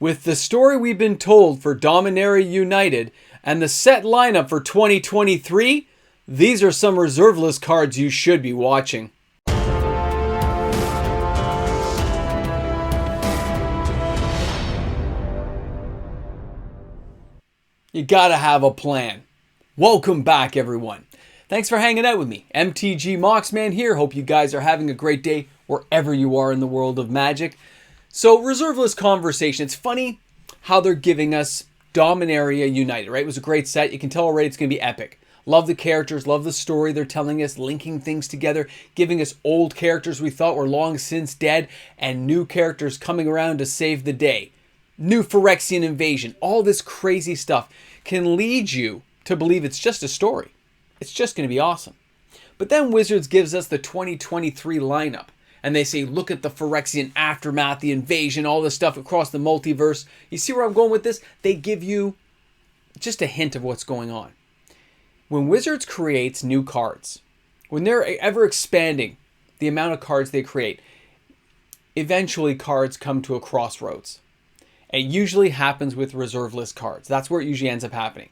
With the story we've been told for Dominaria United and the set lineup for 2023, these are some reserve list cards you should be watching. You gotta have a plan. Welcome back, everyone. Thanks for hanging out with me. MTG Moxman here. Hope you guys are having a great day wherever you are in the world of Magic. So, reserve list conversation. It's funny how they're giving us Dominaria United, right? It was a great set. You can tell already it's going to be epic. Love the characters, love the story they're telling us, linking things together, giving us old characters we thought were long since dead, and new characters coming around to save the day. New Phyrexian invasion. All this crazy stuff can lead you to believe it's just a story. It's just going to be awesome. But then Wizards gives us the 2023 lineup. And they say, look at the Phyrexian aftermath, the invasion, all this stuff across the multiverse. You see where I'm going with this? They give you just a hint of what's going on. When Wizards creates new cards, when they're ever expanding the amount of cards they create, eventually cards come to a crossroads. It usually happens with reserve list cards. That's where it usually ends up happening.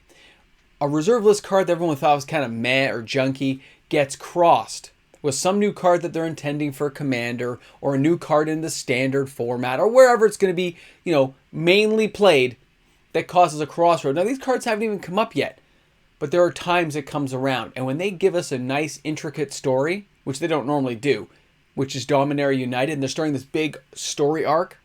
A reserve list card that everyone thought was kind of meh or junky gets crossed with some new card that they're intending for Commander, or a new card in the standard format, or wherever it's going to be, mainly played, that causes a crossroad. Now, these cards haven't even come up yet, but there are times it comes around. And when they give us a nice, intricate story, which they don't normally do, which is Dominaria United, and they're starting this big story arc,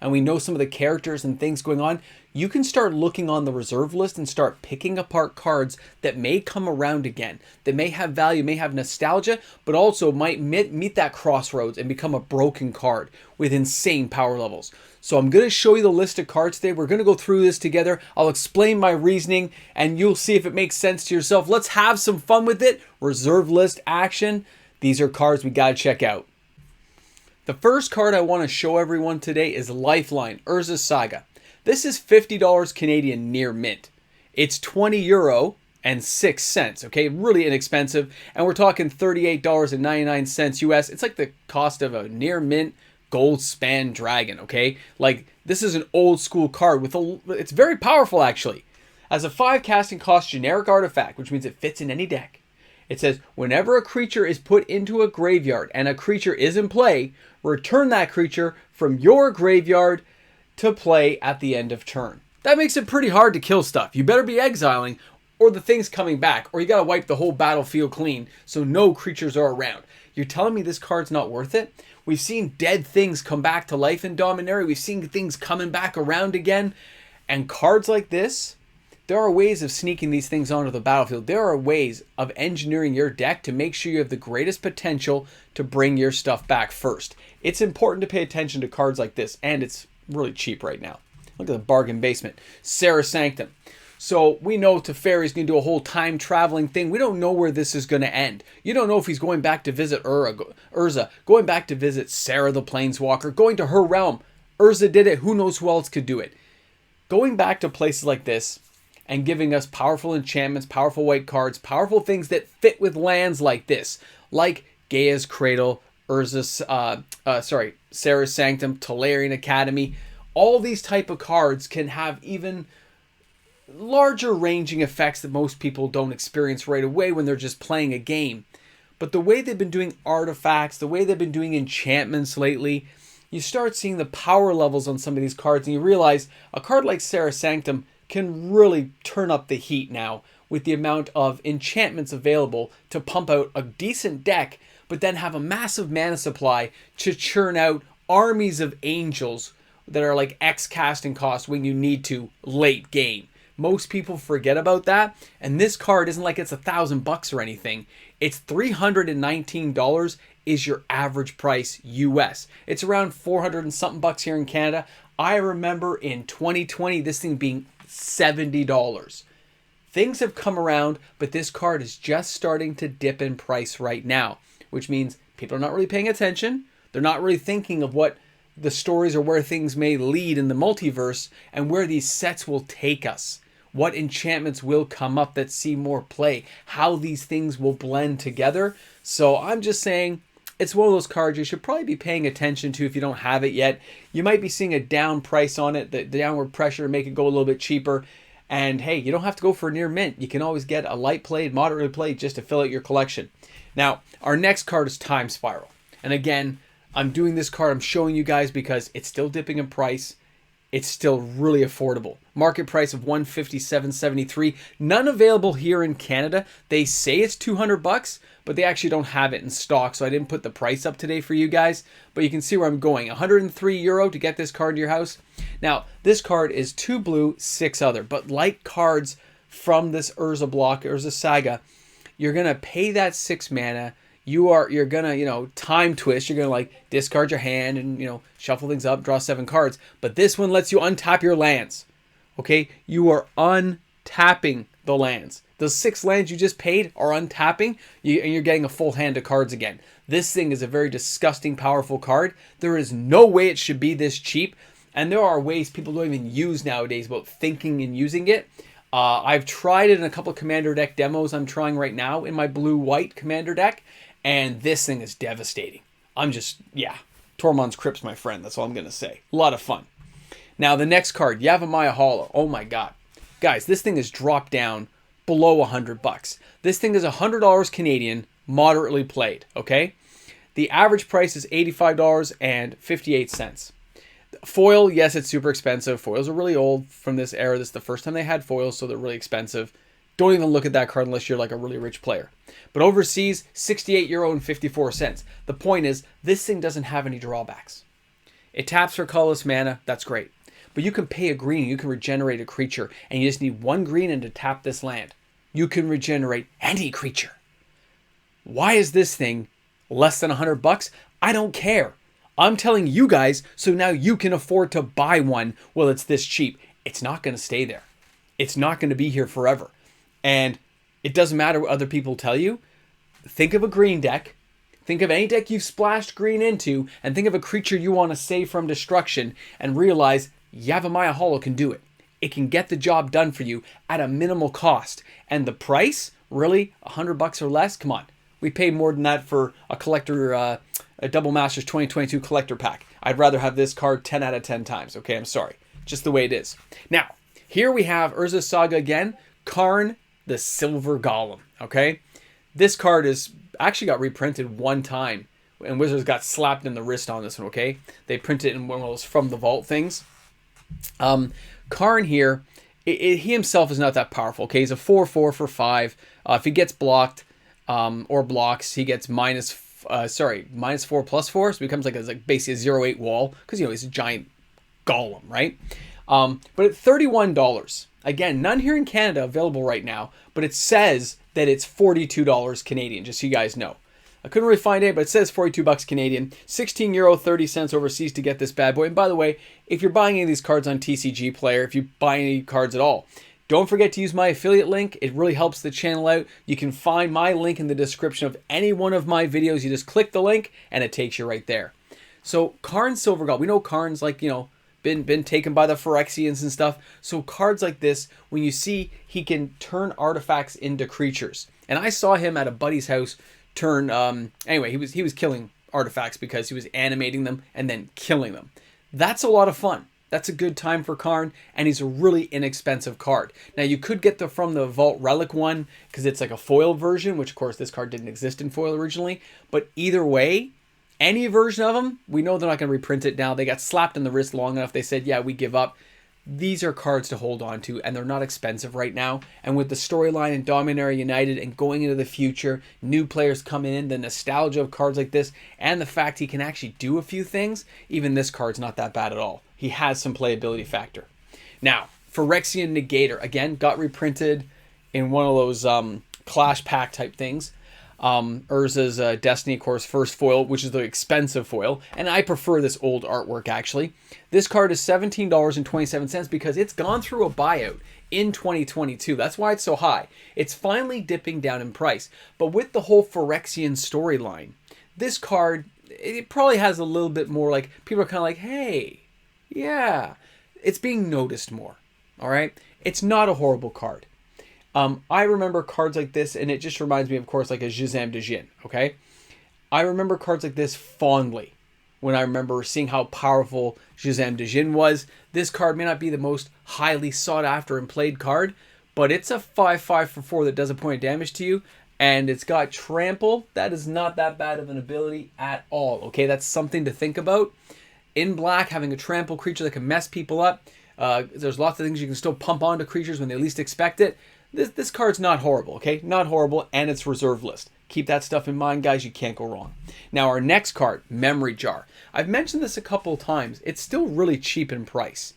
and we know some of the characters and things going on, you can start looking on the reserve list and start picking apart cards that may come around again, that may have value, may have nostalgia, but also might meet that crossroads and become a broken card with insane power levels. So I'm going to show you the list of cards today. We're going to go through this together. I'll explain my reasoning, and you'll see if it makes sense to yourself. Let's have some fun with it. Reserve list action. These are cards we got to check out. The first card I want to show everyone today is Lifeline, Urza Saga. This is $50 Canadian near mint. It's €20 and 6 cents, okay? Really inexpensive. And we're talking $38.99 US. It's like the cost of a near mint gold span dragon, okay? Like, this is an old school card it's very powerful actually. As a 5 casting cost generic artifact, which means it fits in any deck. It says, whenever a creature is put into a graveyard and a creature is in play, return that creature from your graveyard to play at the end of turn. That makes it pretty hard to kill stuff. You better be exiling, or the thing's coming back, or you gotta wipe the whole battlefield clean so no creatures are around. You're telling me this card's not worth it? We've seen dead things come back to life in Dominaria. We've seen things coming back around again. And cards like this, there are ways of sneaking these things onto the battlefield. There are ways of engineering your deck to make sure you have the greatest potential to bring your stuff back first. It's important to pay attention to cards like this, and it's really cheap right now. Look at the bargain basement. Sanctum. So we know Teferi's going to do a whole time traveling thing. We don't know where this is going to end. You don't know if he's going back to visit Urza, going back to visit Sarah the Planeswalker, going to her realm. Urza did it. Who knows who else could do it? Going back to places like this and giving us powerful enchantments, powerful white cards, powerful things that fit with lands like this, like Gaia's Cradle, Sarah's Sanctum, Tolarian Academy. All these type of cards can have even larger ranging effects that most people don't experience right away when they're just playing a game. But the way they've been doing artifacts, the way they've been doing enchantments lately, you start seeing the power levels on some of these cards, and you realize a card like Sarah's Sanctum can really turn up the heat now with the amount of enchantments available to pump out a decent deck, but then have a massive mana supply to churn out armies of angels that are like X casting cost when you need to late game. Most people forget about that, and this card isn't like it's $1,000 or anything. It's $319 is your average price US. It's around 400 and something bucks here in Canada. I remember in 2020 this thing being $70. Things have come around, but this card is just starting to dip in price right now, which means people are not really paying attention. They're not really thinking of what the stories or where things may lead in the multiverse and where these sets will take us. What enchantments will come up that see more play, how these things will blend together. So I'm just saying, it's one of those cards you should probably be paying attention to if you don't have it yet. You might be seeing a down price on it, the downward pressure to make it go a little bit cheaper. And hey, you don't have to go for a near mint. You can always get a light played, moderately played just to fill out your collection. Now, our next card is Time Spiral. And again, I'm doing this card, I'm showing you guys because it's still dipping in price. It's still really affordable. Market price of $157.73. None available here in Canada. They say it's $200, but they actually don't have it in stock, so I didn't put the price up today for you guys. But you can see where I'm going. €103 to get this card to your house. Now, this card is 2 blue, 6 other. But like cards from this Urza block, Urza Saga, you're going to pay that 6 mana. You're gonna, time twist. You're gonna like discard your hand and, shuffle things up, draw 7 cards. But this one lets you untap your lands. Okay? You are untapping the lands. The 6 lands you just paid are untapping, and you're getting a full hand of cards again. This thing is a very disgusting, powerful card. There is no way it should be this cheap. And there are ways people don't even use nowadays about thinking and using it. I've tried it in a couple of Commander deck demos I'm trying right now in my blue-white Commander deck. And this thing is devastating. Tormund's Crypts, my friend. That's all I'm going to say. A lot of fun. Now, the next card, Javamaya Holo. Oh my god. Guys, this thing is dropped down below $100. This thing is $100 Canadian, moderately played, okay? The average price is $85.58. Foil, yes, it's super expensive. Foils are really old from this era. This is the first time they had foils, so they're really expensive. Don't even look at that card unless you're like a really rich player. But overseas, €68.54. The point is, this thing doesn't have any drawbacks. It taps for colorless mana. That's great. But you can pay a green. You can regenerate a creature. And you just need 1 green and to tap this land. You can regenerate any creature. Why is this thing less than $100? I don't care. I'm telling you guys so now you can afford to buy one while it's this cheap. It's not going to stay there. It's not going to be here forever. And it doesn't matter what other people tell you. Think of a green deck. Think of any deck you've splashed green into, and think of a creature you want to save from destruction, and realize Javamaya Holo can do it. It can get the job done for you at a minimal cost. And the price, really, $100 or less? Come on. We pay more than that for a collector, a Double Masters 2022 collector pack. I'd rather have this card 10 out of 10 times. Okay, I'm sorry. Just the way it is. Now, here we have Urza Saga again. Karn, the Silver Golem, okay? This card is actually got reprinted 1 time, and Wizards got slapped in the wrist on this one, okay? They printed it in one of those From the Vault things. Karn here, he himself is not that powerful, okay? He's a 4/4 for 5. If he gets blocked or blocks, he gets -4/+4, so it becomes like basically a 0/8 wall, because, he's a giant golem, right? But at $31, again, none here in Canada available right now, but it says that it's $42 Canadian, just so you guys know. I couldn't really find it, but it says $42 Canadian, €16.30 overseas to get this bad boy. And by the way, if you're buying any of these cards on TCG Player, if you buy any cards at all, don't forget to use my affiliate link. It really helps the channel out. You can find my link in the description of any one of my videos. You just click the link, and it takes you right there. So Karn Silver Gold, we know Karn's like, been taken by the Phyrexians and stuff. So cards like this, when you see he can turn artifacts into creatures. And I saw him at a buddy's house turn, anyway, he was killing artifacts because he was animating them and then killing them. That's a lot of fun. That's a good time for Karn, and he's a really inexpensive card. Now, you could get the From the Vault Relic one because it's like a foil version, which, of course, this card didn't exist in foil originally. But either way, any version of them, we know they're not going to reprint it now. They got slapped in the wrist long enough. They said, yeah, we give up. These are cards to hold on to, and they're not expensive right now. And with the storyline in Dominaria United and going into the future, new players coming in, the nostalgia of cards like this, and the fact he can actually do a few things, even this card's not that bad at all. He has some playability factor. Now, Phyrexian Negator, again, got reprinted in one of those Clash Pack type things. Urza's Destiny, of course, first foil, which is the expensive foil. And I prefer this old artwork, actually. This card is $17.27 because it's gone through a buyout in 2022. That's why it's so high. It's finally dipping down in price. But with the whole Phyrexian storyline, this card, it probably has a little bit more, like, people are kind of like, hey, yeah, it's being noticed more, all right? It's not a horrible card. I remember cards like this, and it just reminds me, of course, like a Shazam de Jin, okay? I remember cards like this fondly when I remember seeing how powerful Shazam Djinn was. This card may not be the most highly sought after and played card, but it's a 5/5 for 4 that does a point of damage to you, and it's got trample. That is not that bad of an ability at all. Okay, that's something to think about. In black, having a trample creature that can mess people up. There's lots of things you can still pump onto creatures when they least expect it. This card's not horrible, okay? Not horrible, and it's reserve list. Keep that stuff in mind, guys. You can't go wrong. Now, our next card, Memory Jar. I've mentioned this a couple of times. It's still really cheap in price.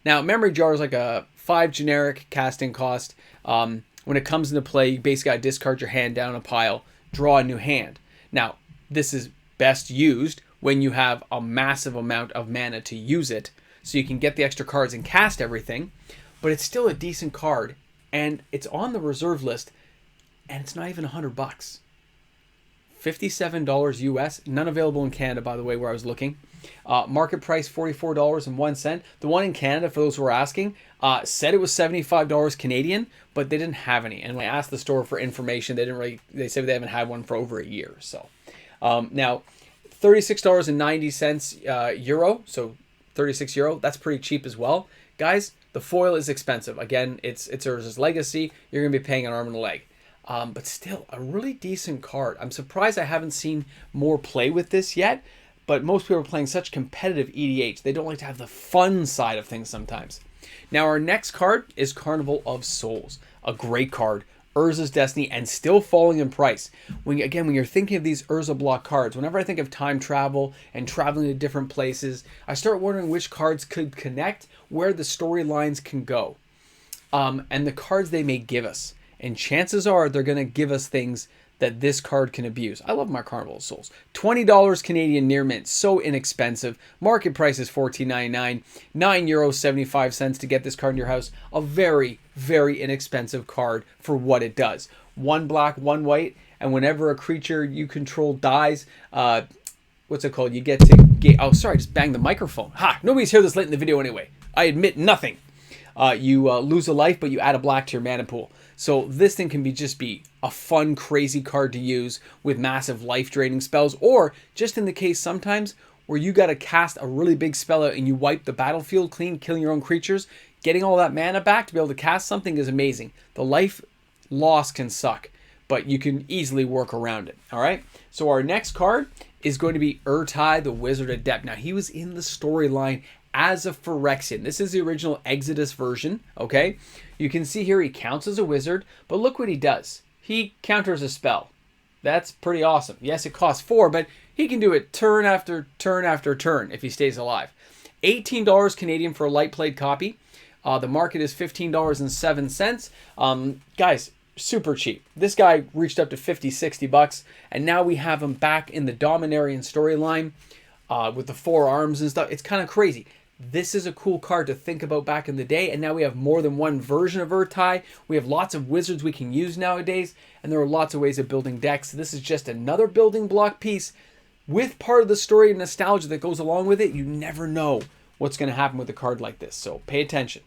Now, Memory Jar is like a 5 generic casting cost. When it comes into play, you basically got to discard your hand down a pile, draw a new hand. Now, this is best used when you have a massive amount of mana to use it, so you can get the extra cards and cast everything, but it's still a decent card, and it's on the reserve list, and it's not even $100. $57 US, none available in Canada, by the way, where I was looking. Market price $44.01. The one in Canada, for those who are asking, said it was $75 Canadian, but they didn't have any. And when I asked the store for information, they said they haven't had one for over a year. So now $36.90 euro, so 36 euro. That's pretty cheap as well, guys. The foil is expensive. Again, it's Urza's Legacy. You're gonna be paying an arm and a leg. But still, a really decent card. I'm surprised I haven't seen more play with this yet, but most people are playing such competitive EDH. They don't like to have the fun side of things sometimes. Now, our next card is Carnival of Souls. A great card. Urza's Destiny, and still falling in price. When you're thinking of these Urza block cards, whenever I think of time travel and traveling to different places, I start wondering which cards could connect, where the storylines can go, and the cards they may give us. And chances are they're going to give us things that this card can abuse. I love my Carnival of Souls. $20 Canadian near mint. So inexpensive. Market price is $14.99. €9.75 to get this card in your house. A very, very inexpensive card for what it does. 1 black, 1 white. And whenever a creature you control dies, what's it called? You get to... Oh, sorry, I just banged the microphone. Ha! Nobody's heard this late in the video anyway. I admit nothing. You lose a life, but you add a black to your mana pool. So this thing can just be a fun, crazy card to use with massive life-draining spells, or just in the case sometimes where you got to cast a really big spell out and you wipe the battlefield clean, killing your own creatures. Getting all that mana back to be able to cast something is amazing. The life loss can suck, but you can easily work around it. All right. So our next card is going to be Ertai, the Wizard Adept. Now, he was in the storyline as a Phyrexian. This is the original Exodus version, okay? You can see here he counts as a wizard, but look what he does. He counters a spell. That's pretty awesome. Yes, it costs 4, but he can do it turn after turn after turn if he stays alive. $18 Canadian for a light played copy. The market is $15.07. Guys, super cheap. This guy reached up to $50-$60, and now we have him back in the Dominarian storyline with the 4 arms and stuff. It's kind of crazy. This is a cool card to think about back in the day, and now we have more than one version of Ertai. We have lots of wizards we can use nowadays, and there are lots of ways of building decks. This is just another building block piece with part of the story and nostalgia that goes along with it. You never know what's going to happen with a card like this, so pay attention.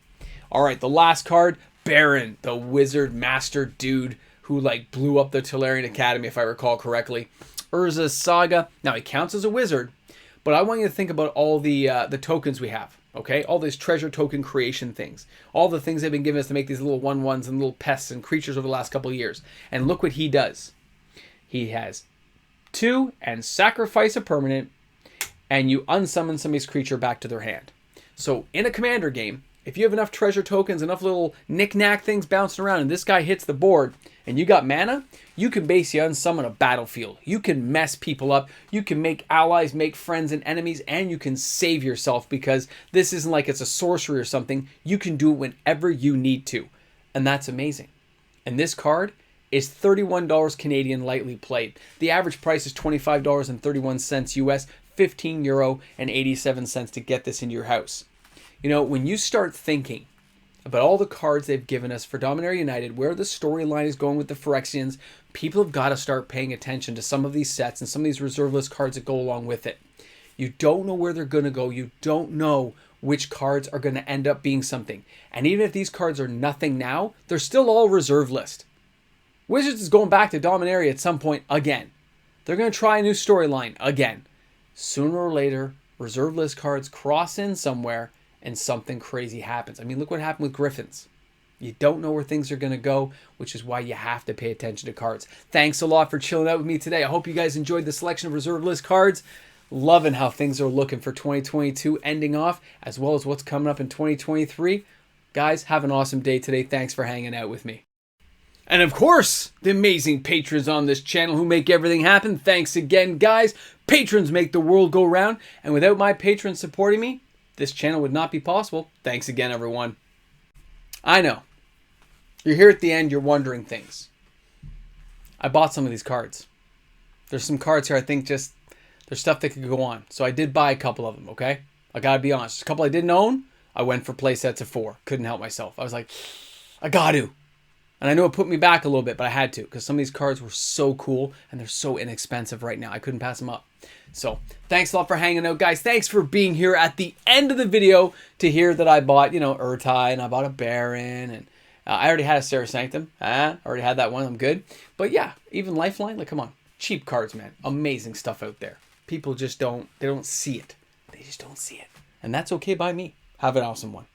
All right, the last card, Baron, the wizard master dude who blew up the Tolarian Academy, if I recall correctly. Urza's Saga. Now, he counts as a wizard, but I want you to think about all the tokens we have, okay? All these treasure token creation things. All the things they've been giving us to make these little 1/1s and little pests and creatures over the last couple of years. And look what he does. He has 2 and sacrifice a permanent, and you unsummon somebody's creature back to their hand. So in a commander game, if you have enough treasure tokens, enough little knick-knack things bouncing around, and this guy hits the board, and you got mana, you can basically unsummon a battlefield. You can mess people up. You can make allies, make friends and enemies, and you can save yourself, because this isn't like it's a sorcery or something. You can do it whenever you need to, and that's amazing. And this card is $31 Canadian lightly played. The average price is $25.31 US, €15.87 to get this into your house. You know, when you start thinking about all the cards they've given us for Dominaria United, where the storyline is going with the Phyrexians, people have got to start paying attention to some of these sets and some of these reserve list cards that go along with it. You don't know where they're going to go. You don't know which cards are going to end up being something. And even if these cards are nothing now, they're still all reserve list. Wizards is going back to Dominaria at some point again. they're going to try a new storyline again. Sooner or later, reserve list cards cross in somewhere and something crazy happens. I mean, look what happened with Griffins. You don't know where things are going to go, which is why you have to pay attention to cards. Thanks a lot for chilling out with me today. I hope you guys enjoyed the selection of reserve list cards. Loving how things are looking for 2022 ending off, as well as what's coming up in 2023. Guys, have an awesome day today. Thanks for hanging out with me. And of course, the amazing patrons on this channel who make everything happen. Thanks again, guys. Patrons make the world go round. And without my patrons supporting me, this channel would not be possible. Thanks again, everyone. I know. You're here at the end, you're wondering things. I bought some of these cards. There's some cards here I think just, there's stuff that could go on. So I did buy a couple of them, okay? I gotta be honest. A couple I didn't own, I went for play sets of 4. Couldn't help myself. I was like, I got to. And I know it put me back a little bit, but I had to. Because some of these cards were so cool, and they're so inexpensive right now. I couldn't pass them up. So, thanks a lot for hanging out, guys. Thanks for being here at the end of the video to hear that I bought, you know, Ertai, and I bought a Baron, and I already had a Sanctum. Already had that one. I'm good. But yeah, even Lifeline. Like, come on. Cheap cards, man. Amazing stuff out there. People just don't, they don't see it. They just don't see it. And that's okay by me. Have an awesome one.